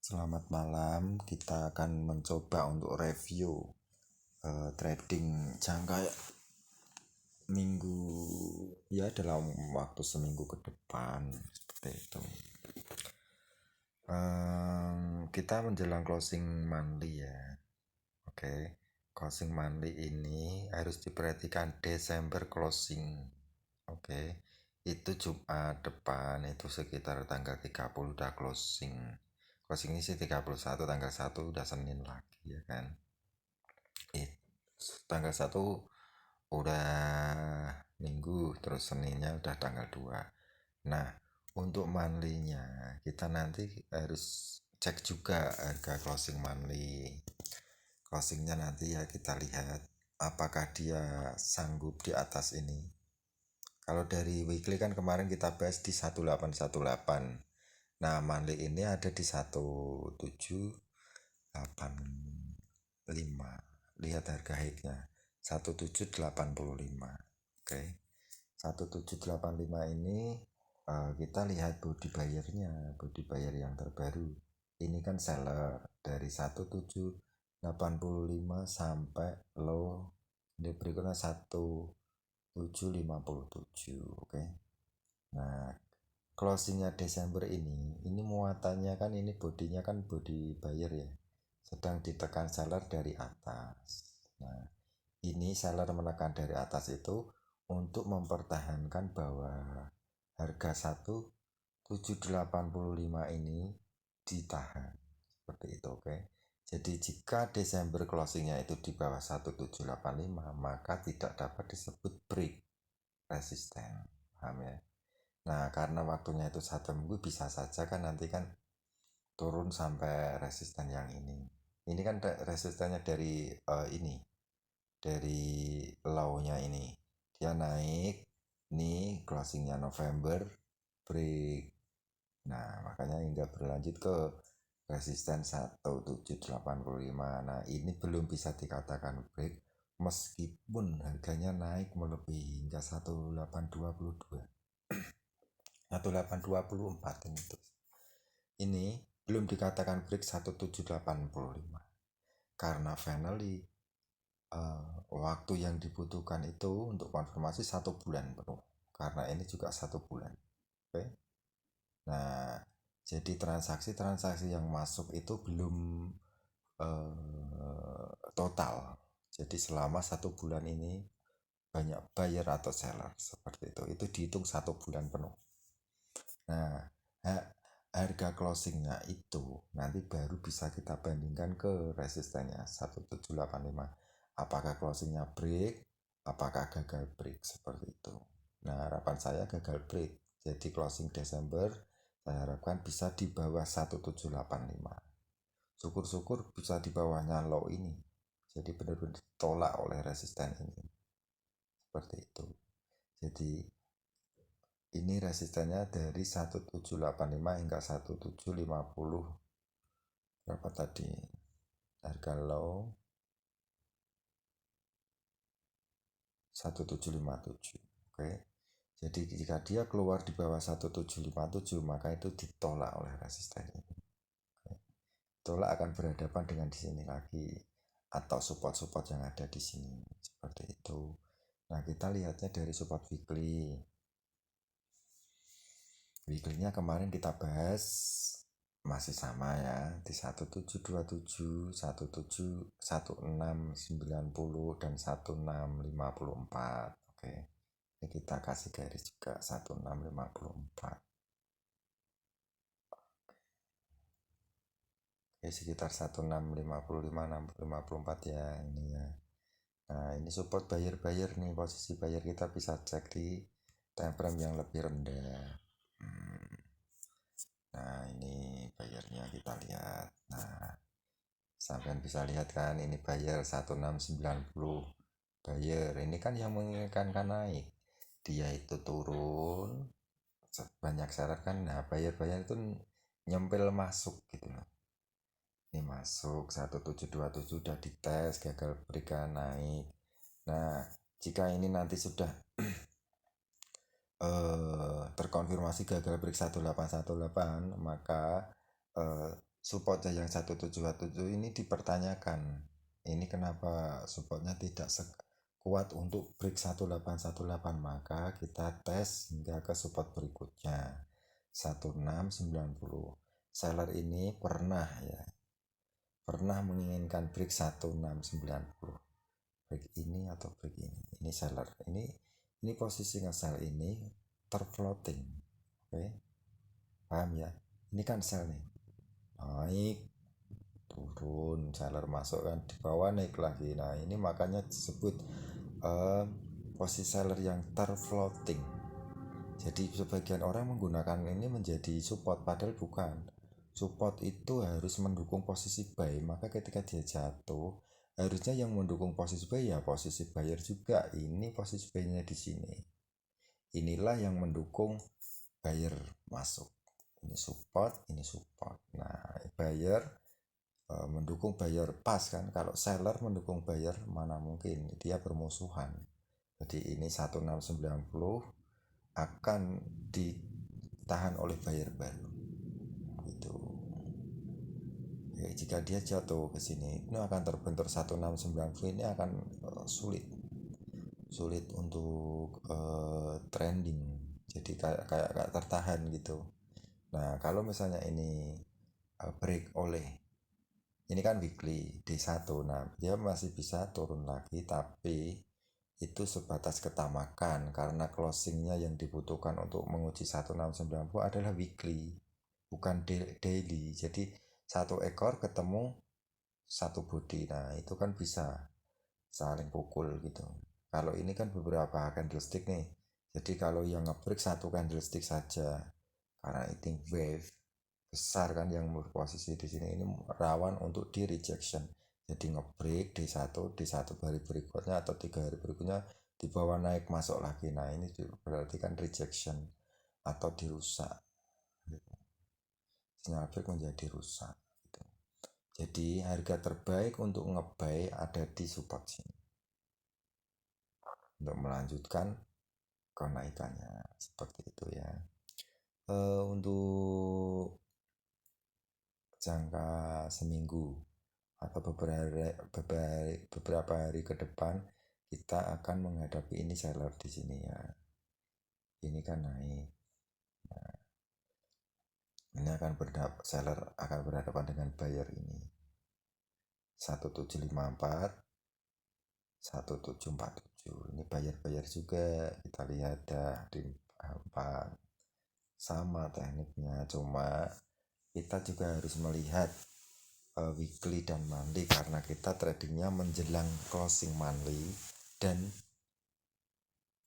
Selamat malam, kita akan mencoba untuk review trading jangka minggu ya dalam waktu seminggu ke depan seperti itu. Kita menjelang closing monthly ya. Oke, closing monthly ini harus diperhatikan Desember closing. Oke, itu Jumat depan itu sekitar tanggal 30 udah closing. Closing ini sih 31, tanggal 1 udah Senin lagi ya kan. Tanggal 1 udah Minggu, terus Seninnya udah tanggal 2. Nah, untuk monthly-nya kita nanti harus cek juga harga closing monthly. Closingnya nanti ya kita lihat apakah dia sanggup di atas ini. Kalau dari weekly kan kemarin kita bahas di 1818. Nah, monthly ini ada di 1785. Lihat harga high-nya 1785. Oke. 1785 ini kita lihat body buyer-nya, body buyer yang terbaru. Ini kan seller dari 1785 sampai low ini berikutnya 1757. Oke. Nah, closingnya Desember ini muatannya kan ini bodinya kan body buyer ya, sedang ditekan seller dari atas. Nah, ini seller menekan dari atas itu untuk mempertahankan bahwa harga 1785 ini ditahan seperti itu. Oke. Jadi jika Desember closingnya itu di bawah 1785 maka tidak dapat disebut break resisten, paham ya. Nah, karena waktunya itu 1 minggu, bisa saja kan nanti kan turun sampai resisten yang ini. Ini kan resistennya dari ini, dari low-nya ini. Dia naik, nih closingnya November, break. Nah, makanya hingga berlanjut ke resisten 1785. Nah, ini belum bisa dikatakan break meskipun harganya naik melebihi hingga 1822. 1824 ini belum dikatakan break 1785 karena finally waktu yang dibutuhkan itu untuk konfirmasi 1 bulan penuh, karena ini juga 1 bulan. Oke. Nah, jadi transaksi yang masuk itu belum total. Jadi selama 1 bulan ini banyak buyer atau seller seperti itu dihitung 1 bulan penuh. Nah, harga closingnya itu nanti baru bisa kita bandingkan ke resistennya 1785. Apakah closingnya break, apakah gagal break seperti itu. Nah, harapan saya gagal break. Jadi closing Desember saya harapkan bisa di bawah 1785. Syukur-syukur bisa di bawahnya low ini. Jadi benar-benar ditolak oleh resisten ini. Seperti itu. Jadi ini resistennya dari 1785 hingga 1750. Berapa tadi harga low? 1757. Oke. Jadi jika dia keluar di bawah 1757 maka itu ditolak oleh resisten ini. Oke. Tolak akan berhadapan dengan di sini lagi atau support-support yang ada di sini seperti itu. Nah, kita lihatnya dari support weekly. Weekly-nya kemarin kita bahas masih sama ya, di 1727, 1690 dan 1654. Oke. Ini kita kasih garis juga 1654. Oke, sekitar 1655 654 ya ini ya. Nah, ini support buyer nih, posisi buyer kita bisa cek di time frame yang lebih rendah. Nah, ini bayarnya kita lihat. Nah, sampai bisa lihat kan ini buyer 1690 buyer ini kan yang menginginkan naik, dia itu turun banyak syarat kan. Nah, buyer itu nyempil masuk gitu loh. Ini masuk 1727 udah dites gagal berikan naik. Nah, jika ini nanti sudah terkonfirmasi gagal break 1818 maka supportnya yang 1717 ini dipertanyakan. Ini kenapa supportnya tidak kuat untuk break 1818, maka kita tes hingga ke support berikutnya 1690. Seller ini pernah menginginkan break 1690, break ini atau break ini seller ini posisi nge-sell ini terfloating. Oke, paham ya? Ini kan sell nih, naik turun, seller masuk kan di bawah, naik lagi. Nah ini makanya disebut eh, posisi seller yang terfloating. Jadi sebagian orang menggunakan ini menjadi support, padahal bukan. Support itu harus mendukung posisi buy, maka ketika dia jatuh harusnya yang mendukung posisi buy ya posisi buyer juga. Ini posisi buy-nya di sini. Inilah yang mendukung buyer masuk. Ini support, ini support. Nah, buyer mendukung buyer pas kan. Kalau seller mendukung buyer mana mungkin, dia bermusuhan. Jadi ini 1690 akan ditahan oleh buyer baru itu. Ya, jika dia jatuh ke sini ini akan terbentur 1690, ini akan sulit untuk trending, jadi kayak tertahan gitu. Nah kalau misalnya ini break oleh ini kan weekly D1, nah dia masih bisa turun lagi, tapi itu sebatas ketamakan karena closingnya yang dibutuhkan untuk menguji 1690 adalah weekly, bukan daily. Jadi satu ekor ketemu satu body, nah itu kan bisa saling pukul gitu. Kalau ini kan beberapa candlestick nih, jadi kalau yang ngebreak satu candlestick saja karena itu wave besar kan yang berposisi di sini, ini rawan untuk di rejection. Jadi ngebreak D1 hari berikutnya atau 3 hari berikutnya di bawah naik masuk lagi, nah ini berarti kan rejection atau dirusak gitu. Sinyal break menjadi rusak gitu. Jadi harga terbaik untuk ngebuy ada di support sini untuk melanjutkan kenaikannya, seperti itu ya. Untuk jangka seminggu atau beberapa hari ke depan kita akan menghadapi ini seller di sini ya. Ini kan naik. Nah, ini akan seller akan berhadapan dengan buyer ini 1754 1747. Ini buyer juga kita lihat dah di 4 sama tekniknya, cuma kita juga harus melihat weekly dan monthly karena kita tradingnya menjelang closing monthly dan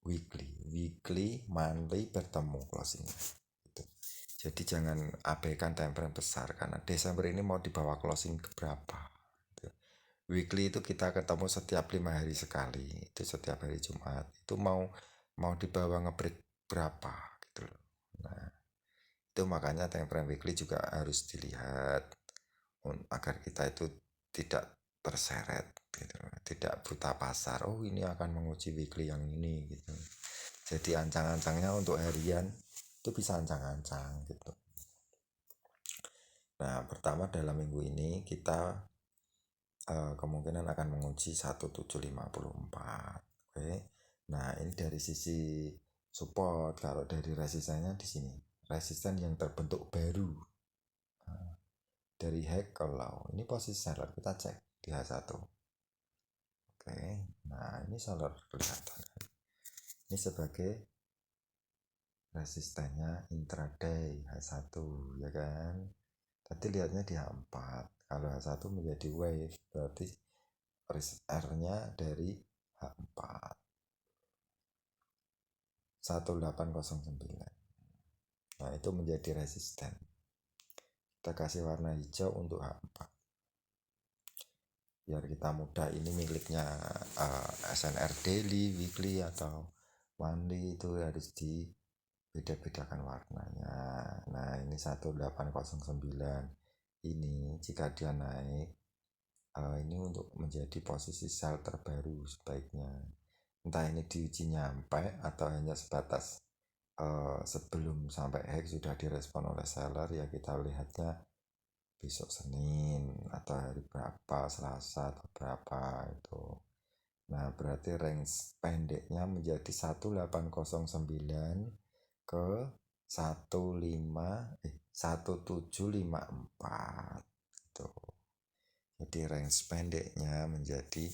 weekly monthly bertemu closingnya gitu. Jadi jangan abaikan time frame besar karena Desember ini mau dibawa closing ke berapa gitu. Weekly itu kita ketemu setiap 5 hari sekali, itu setiap hari Jumat, itu mau dibawa ngebreak berapa gitu loh. Nah itu makanya time frame weekly juga harus dilihat agar kita itu tidak terseret gitu, tidak buta pasar. Oh ini akan menguji weekly yang ini gitu. Jadi ancang-ancangnya untuk harian itu bisa ancang-ancang gitu. Nah pertama dalam minggu ini kita kemungkinan akan menguji 1754. Oke. Nah ini dari sisi support. Kalau dari resistennya di sini, resisten yang terbentuk baru dari high ke low. Ini posisi seller, kita cek di H1. Oke, nah ini seller kelihatan. Ini sebagai resistennya intraday H1 ya kan. Tadi lihatnya di H4. Kalau H1 menjadi wave berarti R-nya dari H4 1809. Nah itu menjadi resisten. Kita kasih warna hijau untuk H4 biar kita mudah. Ini miliknya SNR daily, weekly atau monthly, itu harus di beda-bedakan warnanya. Nah ini 1809 ini jika dia naik ini untuk menjadi posisi sell terbaru sebaiknya, entah ini diuji nyampe atau hanya sebatas sebelum sampai hack sudah direspon oleh seller, ya kita lihatnya besok Senin atau hari berapa, Selasa atau berapa itu. Nah, berarti range pendeknya menjadi 1809 ke 1754 itu. Jadi range pendeknya menjadi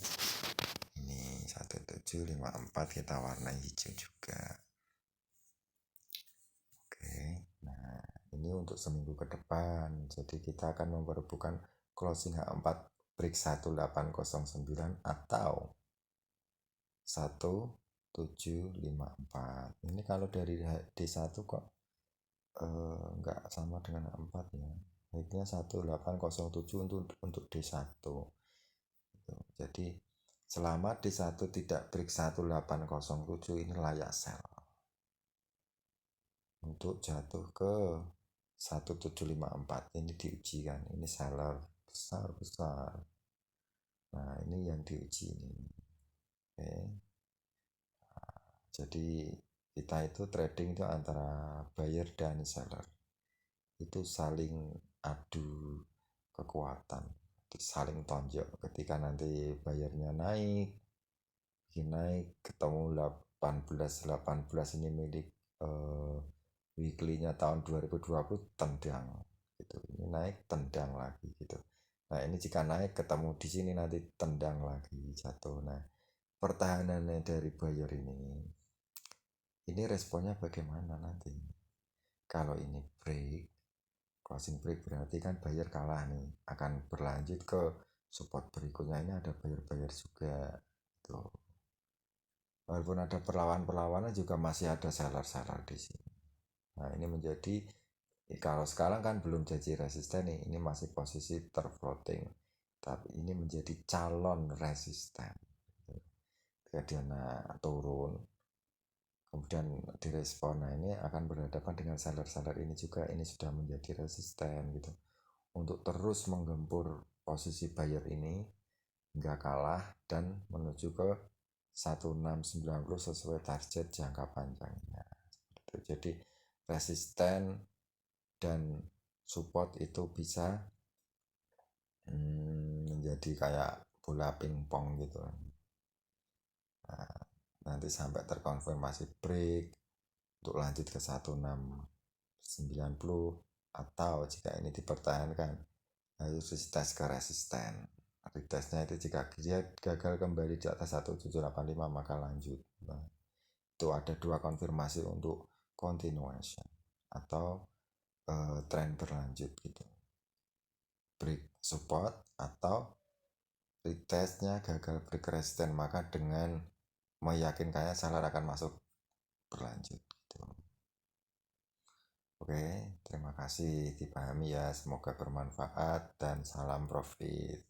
ini 1754, kita warnai hijau juga. Oke, nah ini untuk seminggu ke depan. Jadi kita akan memperebutkan closing H4 break 1809 atau 1754. Ini kalau dari D1 kok enggak sama dengan H4 ya. Baiknya 1807 untuk D1. Jadi selama D1 tidak break 1807 ini layak sell untuk jatuh ke 1754. Ini diuji kan, ini seller besar. Nah ini yang diuji ini. Oke. Jadi kita itu trading itu antara buyer dan seller, itu saling adu kekuatan, saling tonjok. Ketika nanti bayarnya naik ketemu 18 ini milik weekly-nya tahun 2020, tendang gitu. Ini naik tendang lagi gitu. Nah ini jika naik ketemu di sini nanti tendang lagi jatuh. Nah pertahanannya dari buyer ini responnya bagaimana nanti. Kalau ini break, closing break, berarti kan buyer kalah nih, akan berlanjut ke support berikutnya. Ini ada buyer juga tuh. Walaupun ada perlawanan juga masih ada seller di sini. Nah ini menjadi, kalau sekarang kan belum jadi resisten nih, ini masih posisi terfloating, tapi ini menjadi calon resisten. Ketika dia turun kemudian direspon, nah ini akan berhadapan dengan seller ini juga. Ini sudah menjadi resisten gitu, untuk terus menggempur posisi buyer ini hingga kalah dan menuju ke 1690 sesuai target jangka panjangnya. Jadi resisten dan support itu bisa menjadi kayak bola pingpong gitu. Nah, nanti sampai terkonfirmasi break untuk lanjut ke 1690, atau jika ini dipertahankan harus tes ke resisten. Retestnya itu jika dia gagal kembali di atas 1785 maka lanjut. Nah, itu ada dua konfirmasi untuk continuation atau tren berlanjut gitu. Break support atau retestnya gagal break resisten, maka dengan meyakinkannya seller akan masuk berlanjut gitu. Oke, terima kasih, dipahami ya, semoga bermanfaat dan salam profit.